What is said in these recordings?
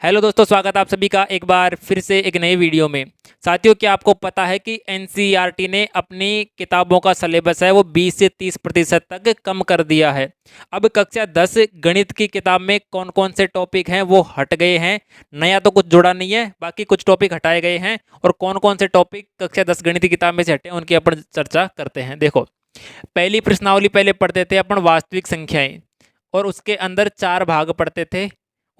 Hello दोस्तों, स्वागत है आप सभी का एक बार फिर से एक नई वीडियो में। साथियों, क्या आपको पता है कि एनसीईआरटी ने अपनी किताबों का सिलेबस है वो 20 से 30% तक कम कर दिया है। अब कक्षा 10 गणित की किताब में कौन कौन से टॉपिक हैं वो हट गए हैं। नया तो कुछ जुड़ा नहीं है, बाकी कुछ टॉपिक हटाए गए हैं। और कौन कौन से टॉपिक कक्षा 10 गणित की किताब में से हटे हैं उनकी अपन चर्चा करते हैं। देखो, पहली प्रश्नावली पहले पढ़ते थे अपन वास्तविक संख्याएं, और उसके अंदर 4 भाग पढ़ते थे।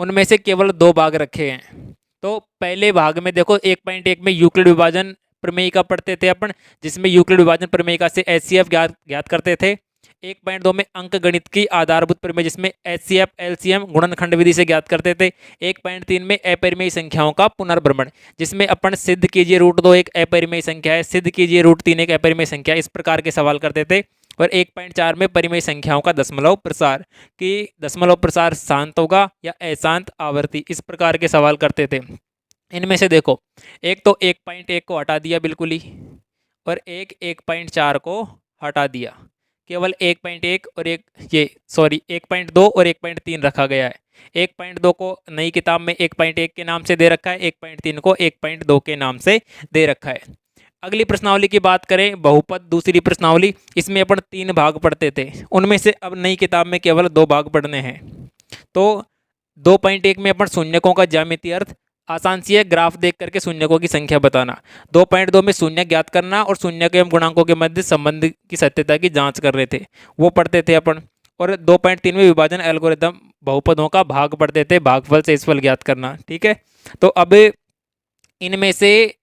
उनमें से केवल 2 भाग रखे हैं। तो पहले भाग में देखो 1.1 में यूक्लिड विभाजन प्रमेय का पढ़ते थे अपन, जिसमें यूक्लिड विभाजन प्रमेय का से एचसीएफ ज्ञात करते थे। 1.2 में अंक गणित की आधारभूत प्रमेय, जिसमें एचसीएफ एलसीएम गुणनखंड विधि से ज्ञात करते थे। 1.3 में अपरिमेय संख्याओं का पुनर्भ्रमण, जिसमें अपन सिद्ध कीजिए √2 एक अपरिमेय संख्या है, सिद्ध कीजिए √3 एक अपरिमेय संख्या है, इस प्रकार के सवाल करते थे। और 1.4 में परिमेय संख्याओं का दशमलव प्रसार, कि दशमलव प्रसार शांत होगा या अशांत आवर्ती, इस प्रकार के सवाल करते थे। इनमें से देखो, एक तो 1.1 को हटा दिया बिल्कुल ही, और 1.4 को हटा दिया। केवल 1.1 और 1.2 और 1.3 रखा गया है। 1.2 को नई किताब में 1.1 के नाम से दे रखा है, 1.3 को 1.2 के नाम से दे रखा है। अगली प्रश्नावली की बात करें, बहुपद दूसरी प्रश्नावली, इसमें अपन 3 भाग पढ़ते थे। उनमें से अब नई किताब में केवल 2 भाग पढ़ने हैं। तो 2.1 में अपन शून्यकों का ज्यामितीय अर्थ, आसान सी है, ग्राफ देख करके शून्यकों की संख्या बताना। 2.2 में शून्य ज्ञात करना और शून्यक एवं गुणांकों के मध्य संबंध की सत्यता की जांच कर रहे थे, वो पढ़ते थे अपन। और 2.3 में विभाजन एल्गोरिदम बहुपदों का भाग पढ़ते थे, भागफल से शेषफल ज्ञात करना। ठीक है, तो अब इनमें से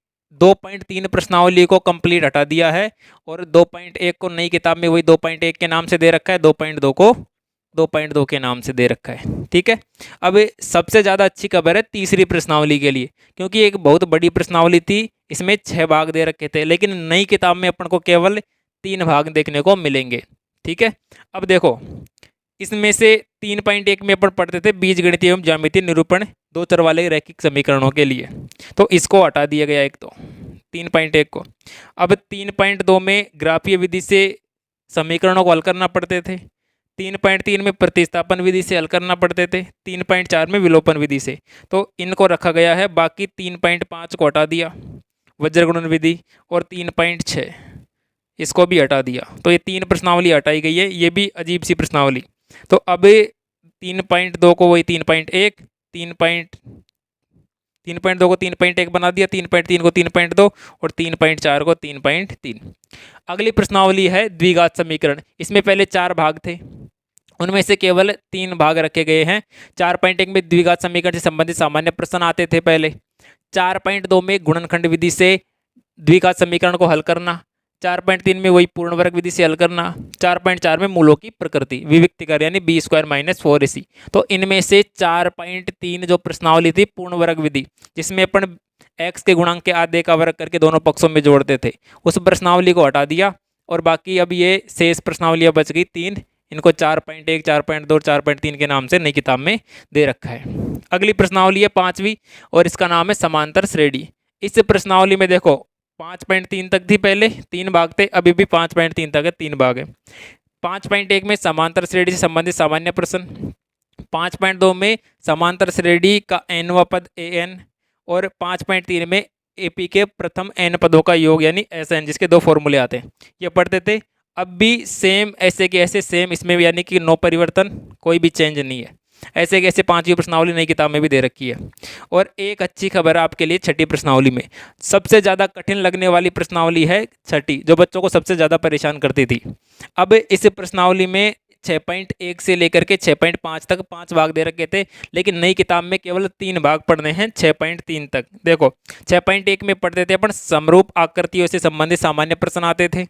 2.3 प्रश्नावली को कंप्लीट हटा दिया है, और 2.1 को नई किताब में वही 2.1 के नाम से दे रखा है, 2.2 को 2.2 के नाम से दे रखा है। ठीक है, अब सबसे ज़्यादा अच्छी खबर है तीसरी प्रश्नावली के लिए, क्योंकि एक बहुत बड़ी प्रश्नावली थी, इसमें 6 भाग दे रखे थे, लेकिन नई किताब में अपन को केवल 3 भाग देखने को मिलेंगे। ठीक है, अब देखो, इसमें से 3.1 में अपन पढ़ते थे बीजगणितीय एवं ज्यामितीय निरूपण 2 चर वाले रैखिक समीकरणों के लिए, तो इसको हटा दिया गया एक तो 3.1 को। अब 3.2 में ग्राफीय विधि से समीकरणों को हल करना पड़ते थे। 3.3 में प्रतिस्थापन विधि से हल करना पड़ते थे। 3.4 में विलोपन विधि से, तो इनको रखा गया है। बाकी 3.5 को हटा दिया, वज्रगुणन विधि, और 3.6 इसको भी हटा दिया। तो ये 3 प्रश्नावली हटाई गई है, ये भी अजीब सी प्रश्नावली। तो अब 3.2 को वही 3.1, 3.2 को 3.1 बना दिया, 3.3 को 3.2 और 3.4 को 3.3। अगली प्रश्नावली है द्विघात समीकरण। इसमें पहले 4 भाग थे, उनमें से केवल 3 भाग रखे गए हैं। 4.1 में द्विघात समीकरण से संबंधित सामान्य प्रश्न आते थे पहले। 4.2 में गुणनखंड विधि से द्विघात समीकरण को हल करना। 4.3 में वही पूर्ण वर्ग विधि से हल करना। 4.4 में मूलों की प्रकृति विविक्तिकार, यानी b² - 4ac। तो इनमें से 4.3 जो प्रश्नावली थी पूर्ण वर्ग विधि, जिसमें अपन x के गुणांक के आधे का वर्ग करके दोनों पक्षों में जोड़ते थे, उस प्रश्नावली को हटा दिया। और बाकी अब ये शेष प्रश्नावलियां बच गई 3, इनको 4.1, 4.2 और 4.3 के नाम से नई किताब में दे रखा है। अगली प्रश्नावली है 5वीं, और इसका नाम है समांतर श्रेणी। इस प्रश्नावली में देखो 5.3 तक थी, पहले 3 भाग थे, अभी भी 5.3 तक है, 3 भाग है। 5.1 में समांतर श्रेणी से संबंधित सामान्य प्रश्न। 5.2 में समांतर श्रेणी का nवां पद an, और 5.3 में एपी के प्रथम n पदों का योग, यानी SN, जिसके 2 फॉर्मूले आते हैं, ये पढ़ते थे। अब भी सेम ऐसे के ऐसे सेम इसमें भी, यानी कि नो परिवर्तन, कोई भी चेंज नहीं है। ऐसे कैसे 5वीं प्रश्नावली नई किताब में भी दे रखी है। और एक अच्छी खबर है आपके लिए, 6ठी प्रश्नावली में सबसे ज़्यादा कठिन लगने वाली प्रश्नावली है 6ठी, जो बच्चों को सबसे ज़्यादा परेशान करती थी। अब इस प्रश्नावली में 6.1 से लेकर के 6.5 तक 5 भाग दे रखे थे, लेकिन नई किताब में केवल 3 भाग पढ़ने हैं 6.3 तक। देखो, 6.1 में पढ़ते थे अपन समरूप आकृतियों से संबंधित सामान्य प्रश्न आते थे।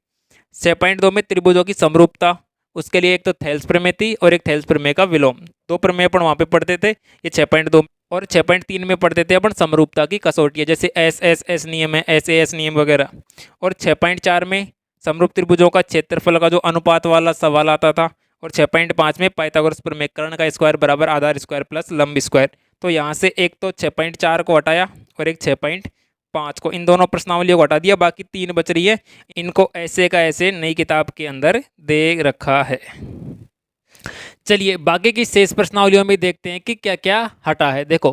6.2 में त्रिभुजों की समरूपता, उसके लिए एक तो थेल्स प्रमेय थी और एक थेल्स प्रमेय का विलोम, 2 प्रमेय अपन वहाँ पे पढ़ते थे। ये 6.2 और 6.3 में पढ़ते थे अपन समरूपता की कसौटियाँ, जैसे एस नियम है, SAS नियम वगैरह। और 6.4 में समरूप त्रिभुजों का क्षेत्रफल का जो अनुपात वाला सवाल आता था। और 6.5 में पाइथागोरस प्रमेय, कर्ण का स्क्वायर बराबर आधार स्क्वायर प्लस लंब स्क्वायर। तो यहाँ से एक तो 6.4 को हटाया और एक 6.5 को, इन दोनों प्रश्नावलियों को हटा दिया, बाकी 3 बच रही है। इनको ऐसे का ऐसे नई किताब के अंदर दे रखा है। चलिए बाकी की शेष प्रश्नावलियों में देखते हैं कि क्या क्या हटा है। देखो,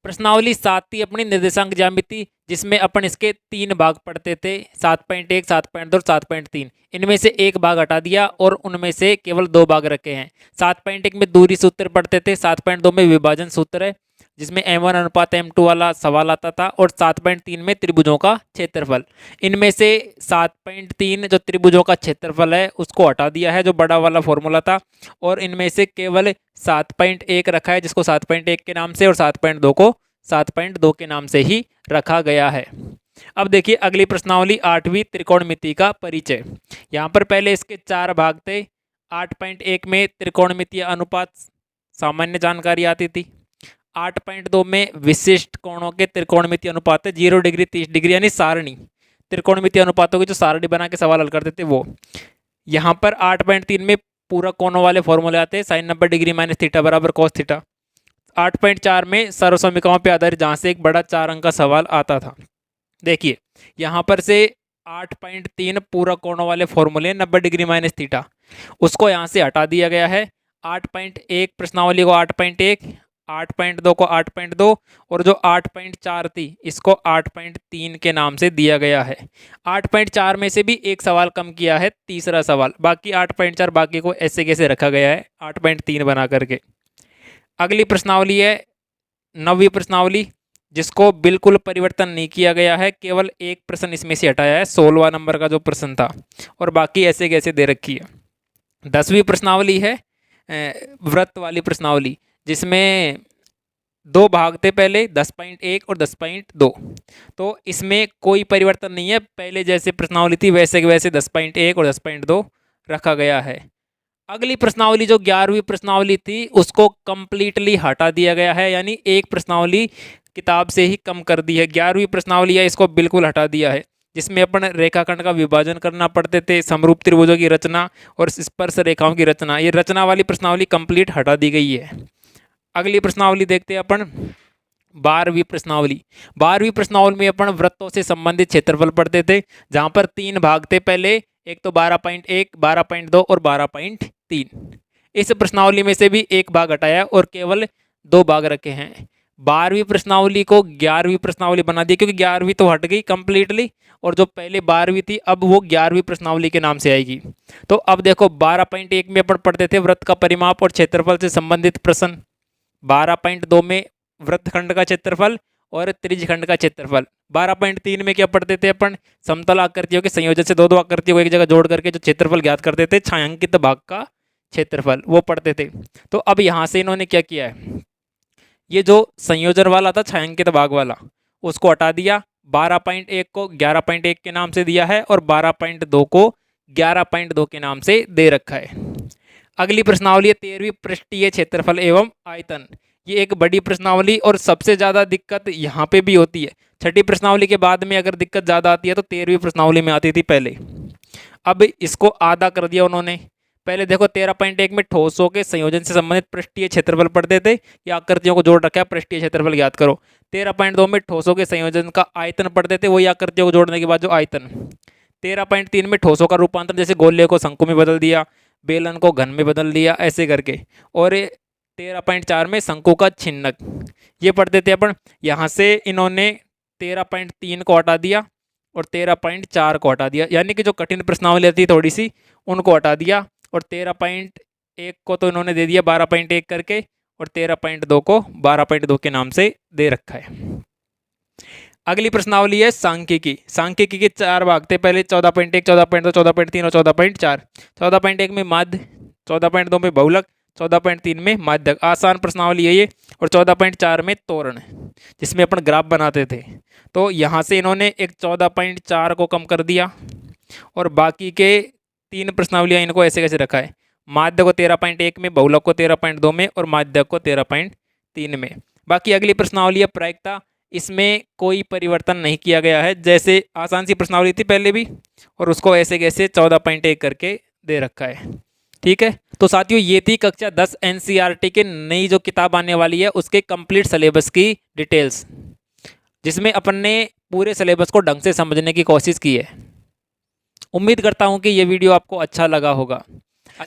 प्रश्नावली 7 थी अपनी निर्देशांक ज्यामिति, जिसमें अपन इसके 3 भाग पढ़ते थे, 7.1, 7.2 और 7.3। इनमें से एक भाग हटा दिया और उनमें से केवल 2 भाग रखे हैं। 7.1 में दूरी सूत्र पढ़ते थे, 7.2 में विभाजन सूत्र है जिसमें m1 अनुपात m2 वाला सवाल आता था, और 7.3 में त्रिभुजों का क्षेत्रफल। इनमें से 7.3 जो त्रिभुजों का क्षेत्रफल है उसको हटा दिया है, जो बड़ा वाला फॉर्मूला था, और इनमें से केवल 7.1 रखा है जिसको 7.1 के नाम से, और 7.2 को 7.2 के नाम से ही रखा गया है। अब देखिए अगली प्रश्नावली 8वीं त्रिकोणमिति का परिचय। यहाँ पर पहले इसके 4 भाग थे। 8.1 में त्रिकोणमितीय अनुपात सामान्य जानकारी आती थी। 8.2 में विशिष्ट कोणों के त्रिकोणमितीय अनुपात है, 0 डिग्री 30 डिग्री यानी सारणी, त्रिकोणमितीय अनुपातों की जो सारणी बना के सवाल हल करते थे वो। यहाँ पर 8.3 में पूरक कोणों वाले फॉर्मूले आते हैं, sin 90 डिग्री माइनस थीटा बराबर cos थीटा। 8.4 में सर्वसमीकरणों पर आधारित, जहाँ से एक बड़ा 4 अंक का सवाल आता था। देखिए यहाँ पर से 8.3 पूरक कोणों वाले फॉर्मूले 90 डिग्री माइनस थीटा, उसको यहाँ से हटा दिया गया है। 8.1 प्रश्नावली को 8.1, 8.2 को 8.2, और जो 8.4 थी इसको 8.3 के नाम से दिया गया है। 8.4 में से भी एक सवाल कम किया है, तीसरा सवाल, बाकी 8.4 बाकी को ऐसे कैसे रखा गया है 8.3 बना करके। अगली प्रश्नावली है 9वीं प्रश्नावली, जिसको बिल्कुल परिवर्तन नहीं किया गया है, केवल एक प्रश्न इसमें से हटाया है, 16वां नंबर का जो प्रश्न था, और बाकी ऐसे कैसे दे रखी है। 10वीं प्रश्नावली है वृत्त वाली प्रश्नावली, जिसमें 2 भाग थे पहले, 10.1 और 10.2। तो इसमें कोई परिवर्तन नहीं है, पहले जैसे प्रश्नावली थी वैसे वैसे 10.1 और 10.2 रखा गया है। अगली प्रश्नावली जो 11वीं प्रश्नावली थी उसको कंप्लीटली हटा दिया गया है, यानी एक प्रश्नावली किताब से ही कम कर दी है। 11वीं प्रश्नावली है इसको बिल्कुल हटा दिया है, जिसमें अपन रेखाखंड का विभाजन करना पड़ते थे, समरूप त्रिभुजों की रचना और स्पर्श रेखाओं की रचना, ये रचना वाली प्रश्नावली कंप्लीट हटा दी गई है। अगली प्रश्नावली देखते हैं अपन 12वीं प्रश्नावली। 12वीं प्रश्नावली में अपन वृत्तों से संबंधित क्षेत्रफल पढ़ते थे, जहाँ पर 3 भाग थे पहले, एक तो 12.1, 12.2 और 12.3। इस प्रश्नावली में से भी एक भाग हटाया और केवल 2 भाग रखे हैं। 12वीं प्रश्नावली को 11वीं प्रश्नावली बना दी, क्योंकि 11वीं तो हट गई कंप्लीटली, और जो पहले 12वीं थी अब वो 11वीं प्रश्नावली के नाम से आएगी। तो अब देखो 12.1 में अपन पढ़ते थे वृत्त का परिमाप और क्षेत्रफल से संबंधित प्रश्न। 12.2 में वृत्तखंड का क्षेत्रफल और त्रिज्यखंड का क्षेत्रफल। 12.3 में क्या पढ़ते थे अपन, समतल आकृतियों के संयोजन से 2 आकृतियों को एक जगह जोड़ करके जो क्षेत्रफल ज्ञात करते थे, छायांकित भाग का क्षेत्रफल, वो पढ़ते थे। तो अब यहाँ से इन्होंने क्या किया है, ये जो संयोजन वाला था छायांकित भाग वाला, उसको हटा दिया। 12.1 को 11.1 के नाम से दिया है, और 12.2 को 11.2 के नाम से दे रखा है। अगली प्रश्नावली है 13वीं पृष्ठीय क्षेत्रफल एवं आयतन। ये एक बड़ी प्रश्नावली, और सबसे ज़्यादा दिक्कत यहाँ पे भी होती है। 6ठी प्रश्नावली के बाद में अगर दिक्कत ज़्यादा आती है तो 13वीं प्रश्नावली में आती थी पहले। अब इसको आधा कर दिया उन्होंने। पहले देखो 13.1 में ठोसों के संयोजन से संबंधित पृष्ठीय क्षेत्रफल पढ़ते थे, या आकृतियों को जोड़ रखा है पृष्ठीय क्षेत्रफल ज्ञात करो। 13.2 में ठोसों के संयोजन का आयतन पढ़ते थे, वही आकृतियों को जोड़ने के बाद जो आयतन। 13.3 में ठोसों का रूपांतरण, जैसे गोले को शंकु में बदल दिया, बेलन को घन में बदल दिया, ऐसे करके। और 13.4 में शंकु का छिन्नक, ये पढ़ते थे अपन। यहाँ से इन्होंने 13.3 को हटा दिया और 13.4 को हटा दिया, यानी कि जो कठिन प्रश्नावली आती है थोड़ी सी उनको हटा दिया, और 13.1 को तो इन्होंने दे दिया 12.1 करके, और 13.2 को 12.2 के नाम से दे रखा है। अगली प्रश्नावली है सांख्यिकी। सांख्यिकी के 4 भाग थे पहले, 14.1, 14.2, 14.3 और 14.4। 14.1 में माध्य, 14.2 में बहुलक, 14.3 में माध्यक। आसान प्रश्नावली है ये। और 14.4 में तोरण, जिसमें अपन ग्राफ बनाते थे। तो यहाँ से इन्होंने एक 14.4 को कम कर दिया, और बाकी के 3 प्रश्नावलियाँ इनको ऐसे कैसे रखा है, माध्य को 13.1 में, बहुलक को 13.2 में, और माध्यक को 13.3 में। बाकी अगली प्रश्नावली है प्रायिकता। इसमें कोई परिवर्तन नहीं किया गया है, जैसे आसान सी प्रश्नावली थी पहले भी, और उसको ऐसे कैसे 14.1 करके दे रखा है। ठीक है, तो साथियों ये थी कक्षा 10 एनसीईआरटी के नई जो किताब आने वाली है उसके कंप्लीट सिलेबस की डिटेल्स, जिसमें अपन ने पूरे सिलेबस को ढंग से समझने की कोशिश की है। उम्मीद करता हूँ कि ये वीडियो आपको अच्छा लगा होगा।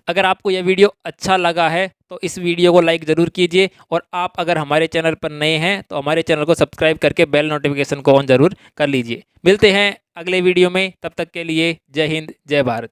अगर आपको यह वीडियो अच्छा लगा है तो इस वीडियो को लाइक ज़रूर कीजिए, और आप अगर हमारे चैनल पर नए हैं तो हमारे चैनल को सब्सक्राइब करके बेल नोटिफिकेशन को ऑन ज़रूर कर लीजिए। मिलते हैं अगले वीडियो में, तब तक के लिए जय हिंद जय भारत।